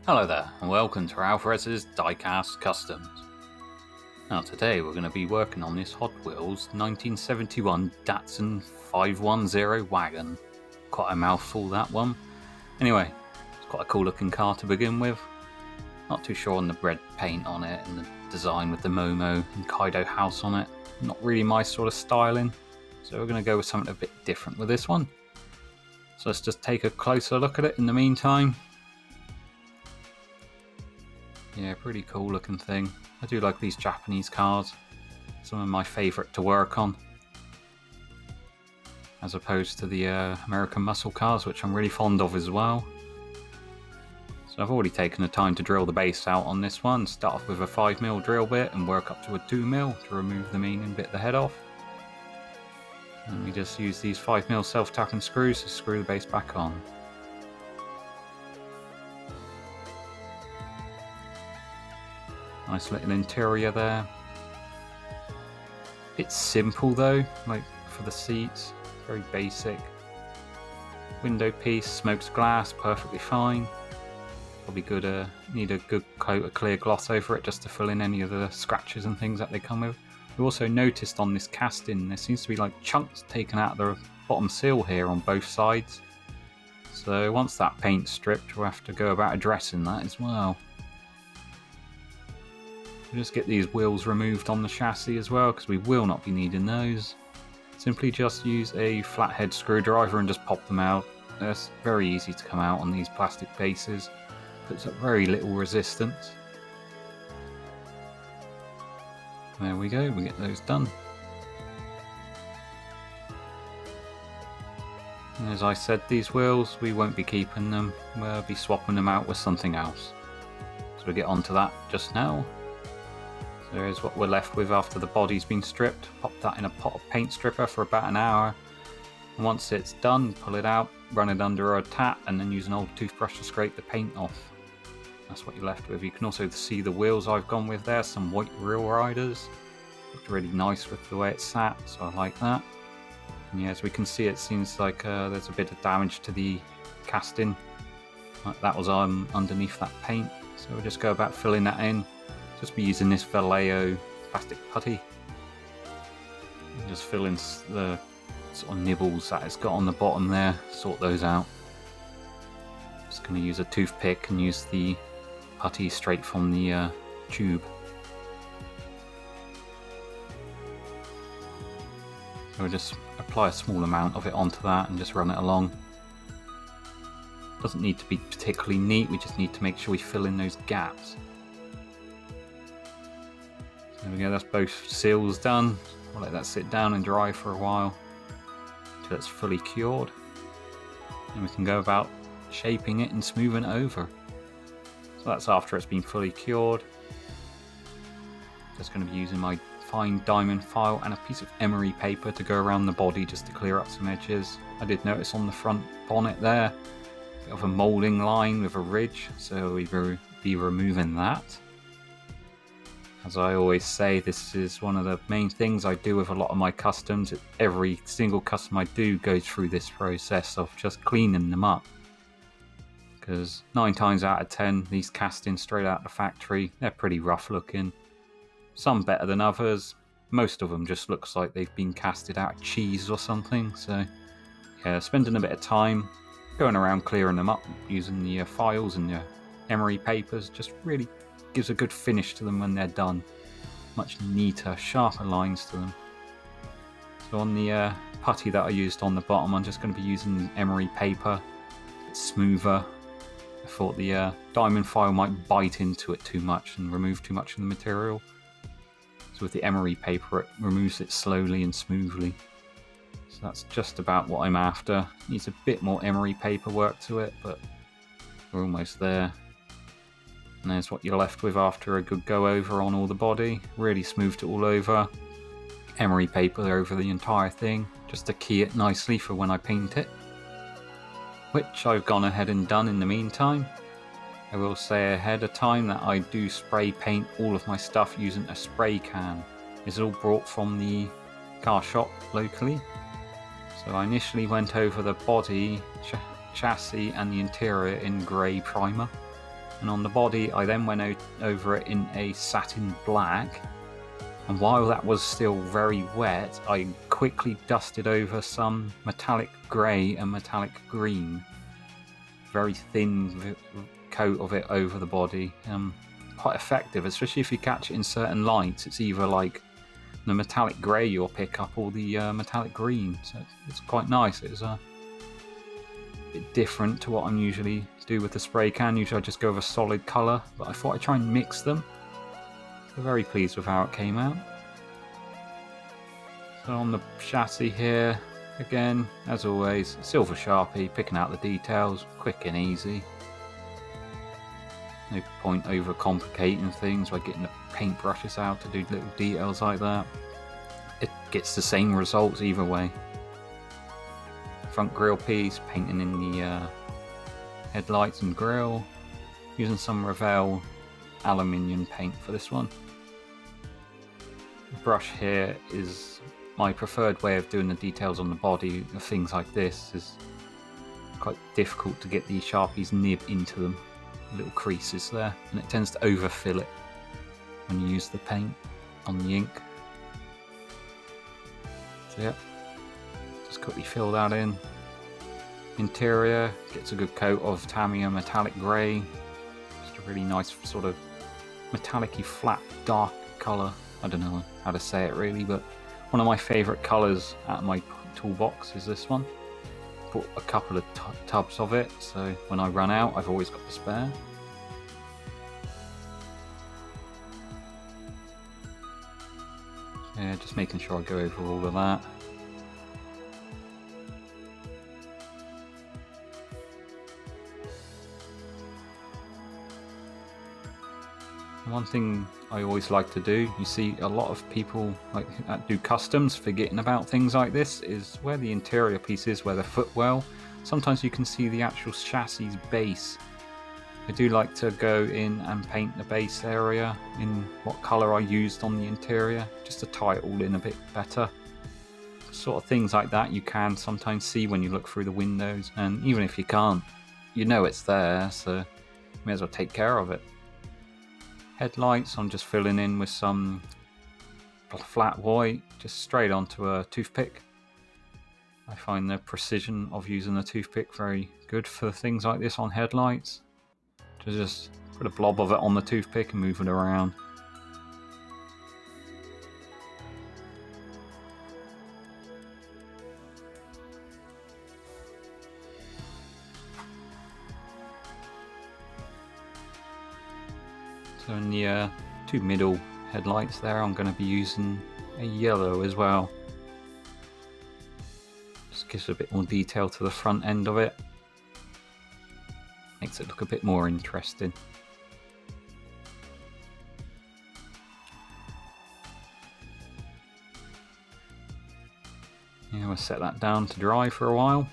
Hello there, and welcome to Alvarez's Diecast Customs. Now today we're going to be working on this Hot Wheels 1971 Datsun 510 wagon. Quite a mouthful, that one. Anyway, it's quite a cool looking car to begin with. Not too sure on the red paint on it and the design with the Momo and Kaido house on it. Not really my sort of styling, so we're going to go with something a bit different with this one. So let's just take a closer look at it in the meantime. Yeah, pretty cool looking thing. I do like these Japanese cars. Some of my favourite to work on. As opposed to the American muscle cars, which I'm really fond of as well. So I've already taken the time to drill the base out on this one. Start off with a 5mm drill bit and work up to a 2mm to remove the meaning bit the head off. And we just use these 5mm self-tapping screws to screw the base back on. Nice little interior there. It's simple though, like for the seats, very basic. Window piece, smoked glass, perfectly fine. Probably good. Need a good coat of clear gloss over it just to fill in any of the scratches and things that they come with. We also noticed on this casting there seems to be like chunks taken out of the bottom seal here on both sides. So once that paint's stripped, we'll have to go about addressing that as well. Just get these wheels removed on the chassis as well, because we will not be needing those. Simply just use a flathead screwdriver and just pop them out. It's very easy to come out on these plastic bases. Puts up very little resistance. There we go, we get those done. And as I said, these wheels, we won't be keeping them. We'll be swapping them out with something else. So we'll get onto that just now. There's what we're left with after the body's been stripped. Pop that in a pot of paint stripper for about an hour. And once it's done, pull it out, run it under a tap, and then use an old toothbrush to scrape the paint off. That's what you're left with. You can also see the wheels I've gone with there, some white Real Riders. Looked really nice with the way it sat, so I like that. And yeah, as we can see, it seems like there's a bit of damage to the casting. That was underneath that paint. So we'll just go about filling that in. Just be using this Vallejo plastic putty and just fill in the sort of nibbles that it's got on the bottom there, sort those out. Just going to use a toothpick and use the putty straight from the tube. So we'll just apply a small amount of it onto that and just run it along. Doesn't need to be particularly neat, we just need to make sure we fill in those gaps. There we go, that's both seals done. We'll let that sit down and dry for a while until it's fully cured. And we can go about shaping it and smoothing it over. So that's after it's been fully cured. Just going to be using my fine diamond file and a piece of emery paper to go around the body just to clear up some edges. I did notice on the front bonnet there, a bit of a moulding line with a ridge, so we will be removing that. As I always say, this is one of the main things I do with a lot of my customs. Every single custom I do goes through this process of just cleaning them up. Because 9 times out of 10, these castings straight out of the factory, they're pretty rough looking. Some better than others. Most of them just looks like they've been casted out of cheese or something. So yeah, spending a bit of time going around clearing them up using the files and the emery papers just really gives a good finish to them when they're done. Much neater, sharper lines to them. So on the putty that I used on the bottom, I'm just going to be using emery paper. It's smoother. I thought the diamond file might bite into it too much and remove too much of the material. So with the emery paper, it removes it slowly and smoothly. So that's just about what I'm after. Needs a bit more emery paper work to it, but we're almost there. And there's what you're left with after a good go over on all the body. Really smoothed it all over. Emery paper over the entire thing, just to key it nicely for when I paint it. Which I've gone ahead and done in the meantime. I will say ahead of time that I do spray paint all of my stuff using a spray can. It's all brought from the car shop locally. So I initially went over the body, chassis and the interior in grey primer. And on the body, I then went over it in a satin black. And while that was still very wet, I quickly dusted over some metallic grey and metallic green. Very thin coat of it over the body. Quite effective, especially if you catch it in certain lights. It's either like the metallic grey you'll pick up or the metallic green. So it's quite nice. It's a bit different to what I'm usually do with the spray can. Usually I just go with a solid colour, but I thought I'd try and mix them. So very pleased with how it came out. So on the chassis here, again, as always, silver Sharpie, picking out the details, quick and easy. No point over complicating things by getting the paintbrushes out to do little details like that. It gets the same results either way. Front grille piece, painting in the headlights and grille, using some Revell aluminium paint for this one. The brush here is my preferred way of doing the details on the body of things like this. Is quite difficult to get the Sharpie's nib into them, little creases there, and it tends to overfill it when you use the paint on the ink. So yeah, just quickly fill that in. Interior gets a good coat of Tamiya metallic grey, just a really nice sort of metallic-y flat dark colour. I don't know how to say it really, but one of my favourite colours out of my toolbox is this one. Bought a couple of tubs of it, so when I run out I've always got the spare. Yeah, just making sure I go over all of that. One thing I always like to do, you see a lot of people like that do customs forgetting about things like this, is where the interior piece is, where the footwell, sometimes you can see the actual chassis base. I do like to go in and paint the base area in what colour I used on the interior, just to tie it all in a bit better. Sort of things like that you can sometimes see when you look through the windows, and even if you can't, you know it's there, so you may as well take care of it. Headlights, I'm just filling in with some flat white, just straight onto a toothpick. I find the precision of using a toothpick very good for things like this on headlights. To just put a blob of it on the toothpick and move it around. So in the two middle headlights there, I'm going to be using a yellow as well. Just gives a bit more detail to the front end of it. Makes it look a bit more interesting. Yeah, we'll set that down to dry for a while.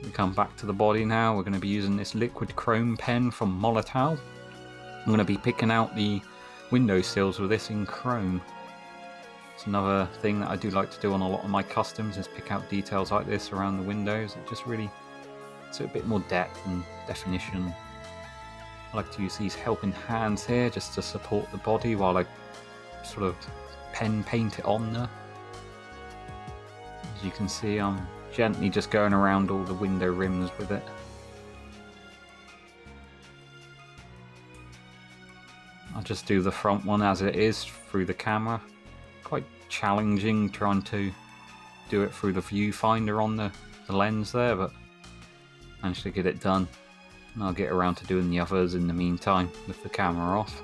We come back to the body now. We're going to be using this liquid chrome pen from Molotow. I'm going to be picking out the window sills with this in chrome. It's another thing that I do like to do on a lot of my customs, is pick out details like this around the windows. It just really gives it a bit more depth and definition. I like to use these helping hands here just to support the body while I sort of paint it on there. As you can see, I'm gently just going around all the window rims with it. I'll just do the front one as it is through the camera. Quite challenging trying to do it through the viewfinder on the lens there, but managed to get it done. And I'll get around to doing the others in the meantime with the camera off.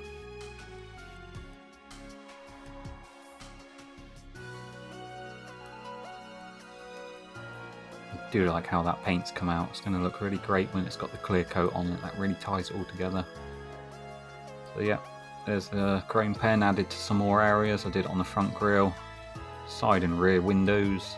I do like how that paint's come out. It's going to look really great when it's got the clear coat on it. That really ties it all together. So yeah, there's the chrome pen added to some more areas. I did it on the front grille, side and rear windows.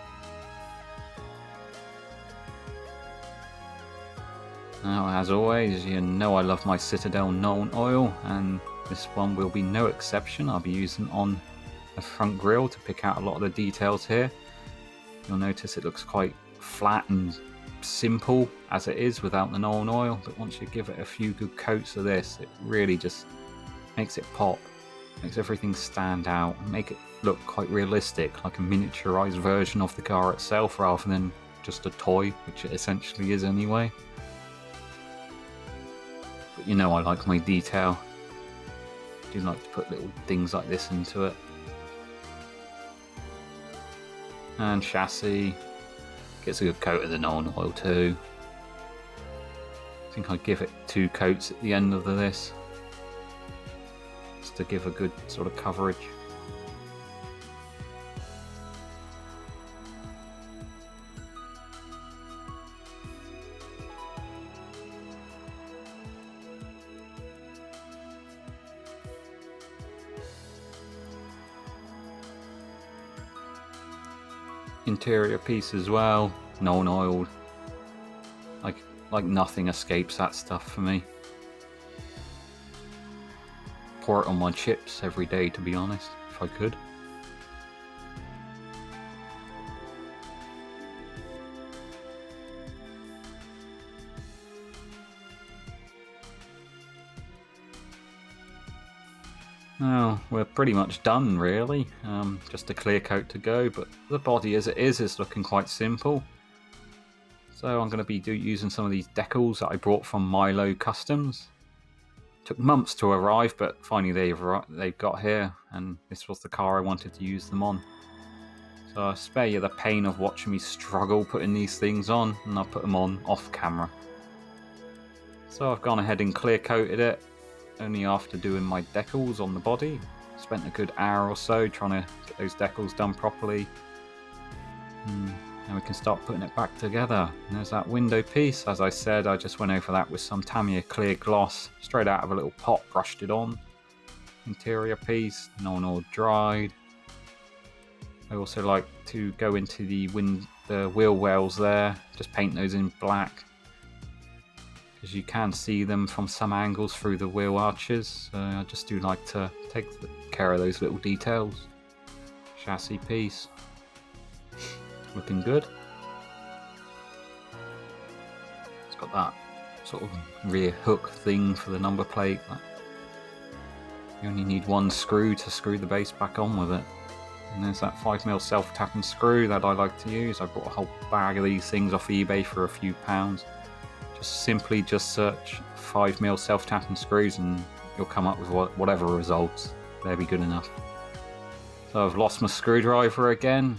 Now, as always, you know I love my Citadel Nuln oil, and this one will be no exception. I'll be using on the front grille to pick out a lot of the details here. You'll notice it looks quite flat and simple, as it is without the Nuln Oil, but once you give it a few good coats of this, it really just makes it pop, makes everything stand out, and make it look quite realistic, like a miniaturized version of the car itself rather than just a toy, which it essentially is anyway. But you know I like my detail. I do like to put little things like this into it. And chassis gets a good coat of the Nuln Oil too. I think I'd give it 2 coats at the end of this, just to give a good sort of coverage. Interior piece as well, Nuln Oiled. Like nothing escapes that stuff for me. Pour it on my chips every day, to be honest, if I could. Well, we're pretty much done really, just a clear coat to go, but the body as it is looking quite simple. So I'm going to be using some of these decals that I brought from Milo Customs. Took months to arrive, but finally they've got here, and this was the car I wanted to use them on. So I'll spare you the pain of watching me struggle putting these things on, and I'll put them on off camera. So I've gone ahead and clear coated it, only after doing my decals on the body. Spent a good hour or so trying to get those decals done properly. And we can start putting it back together. And there's that window piece. As I said, I just went over that with some Tamiya clear gloss, straight out of a little pot, brushed it on. Interior piece, Nuln Oil dried. I also like to go into the wheel wells there, just paint those in black, because you can see them from some angles through the wheel arches. So I just do like to take care of those little details. Chassis piece. Looking good. It's got that sort of rear hook thing for the number plate. You only need 1 screw to screw the base back on with it. And there's that 5mm self-tapping screw that I like to use. I bought a whole bag of these things off eBay for a few pounds. Simply search 5mm self-tapping screws and you'll come up with whatever results. They'll be good enough. So I've lost my screwdriver again.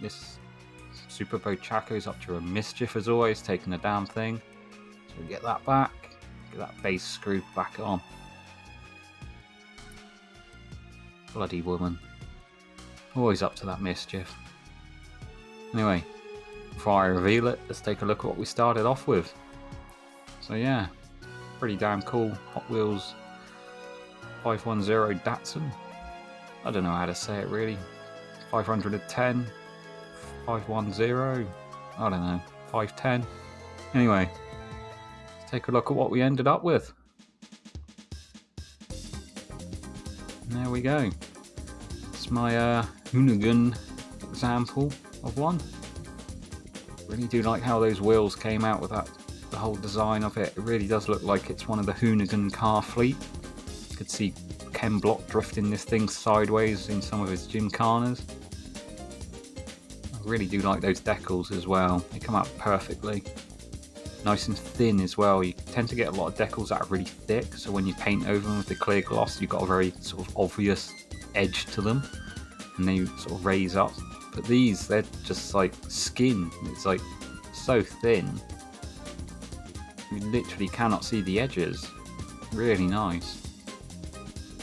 This Super Bochaco's up to a mischief as always, taking the damn thing. So we get that back, get that base screwed back on. Bloody woman. Always up to that mischief. Anyway, before I reveal it, let's take a look at what we started off with. So yeah, pretty damn cool Hot Wheels 510 Datsun. I don't know how to say it really. 510, 510, I don't know, 510. Anyway, let's take a look at what we ended up with. And there we go. It's my Hoonigan example of one. Really do like how those wheels came out with that. The whole design of it really does look like it's one of the Hoonigan car fleet. You could see Ken Block drifting this thing sideways in some of his gymkhanas. I really do like those decals as well. They come out perfectly. Nice and thin as well. You tend to get a lot of decals that are really thick, so when you paint over them with the clear gloss, you've got a very sort of obvious edge to them, and they sort of raise up. But these, they're just like skin. It's like so thin. You literally cannot see the edges. Really nice.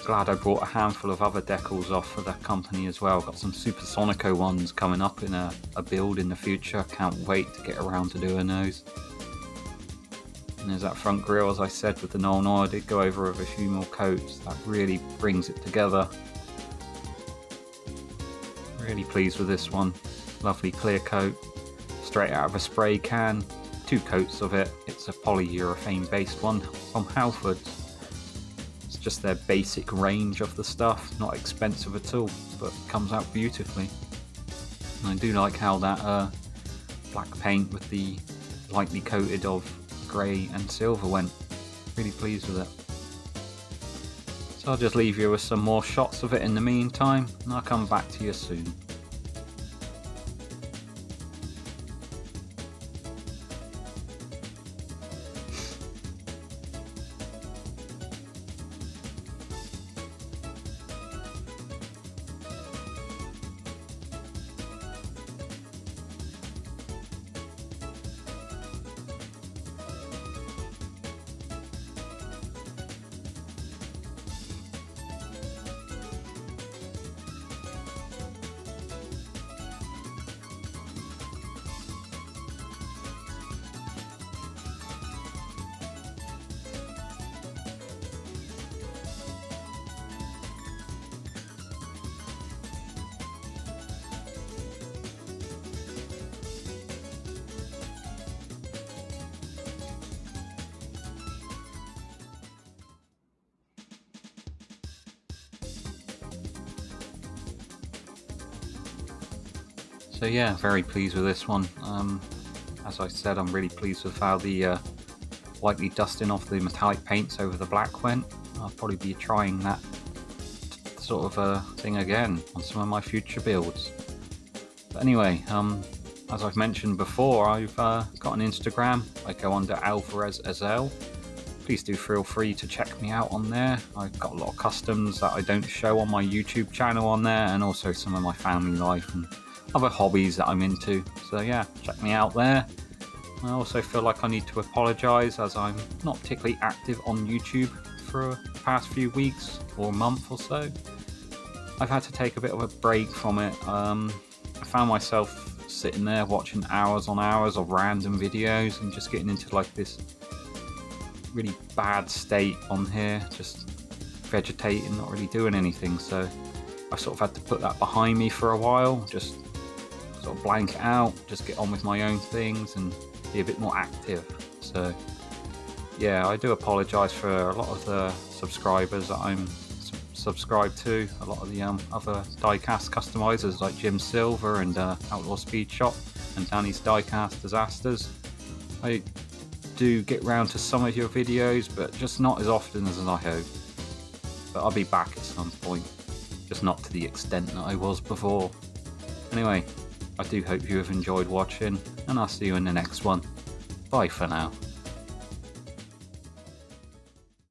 Glad I brought a handful of other decals off for that company as well. Got some Supersonico ones coming up in a build in the future. Can't wait to get around to doing those. And there's that front grille, as I said, with the Nuln Oil. I did go over with a few more coats. That really brings it together. Really pleased with this one. Lovely clear coat. Straight out of a spray can. 2 coats of it. It's a polyurethane based one from Halfords. It's just their basic range of the stuff, not expensive at all, but comes out beautifully. And I do like how that black paint with the lightly coated of grey and silver went. Really pleased with it. So I'll just leave you with some more shots of it in the meantime, and I'll come back to you soon. So yeah, very pleased with this one. As I said, I'm really pleased with how the lightly dusting off the metallic paints over the black went. I'll probably be trying that sort of thing again on some of my future builds. But anyway, as I've mentioned before, I've got an Instagram. I go under Alvarez Azel. Please do feel free to check me out on there. I've got a lot of customs that I don't show on my YouTube channel on there, and also some of my family life and other hobbies that I'm into. So yeah, check me out there. I also feel like I need to apologise, as I'm not particularly active on YouTube for the past few weeks or month or so. I've had to take a bit of a break from it. I found myself sitting there watching hours on hours of random videos and just getting into like this really bad state on here, just vegetating, not really doing anything. So I sort of had to put that behind me for a while, just sort of blank it out, just get on with my own things and be a bit more active. So yeah, I do apologise for a lot of the subscribers that I'm subscribed to, a lot of the other diecast customizers like Jim Silver and Outlaw Speed Shop and Danny's Diecast Disasters. I do get round to some of your videos, but just not as often as I hope. But I'll be back at some point, just not to the extent that I was before. Anyway, I do hope you have enjoyed watching, and I'll see you in the next one. Bye for now.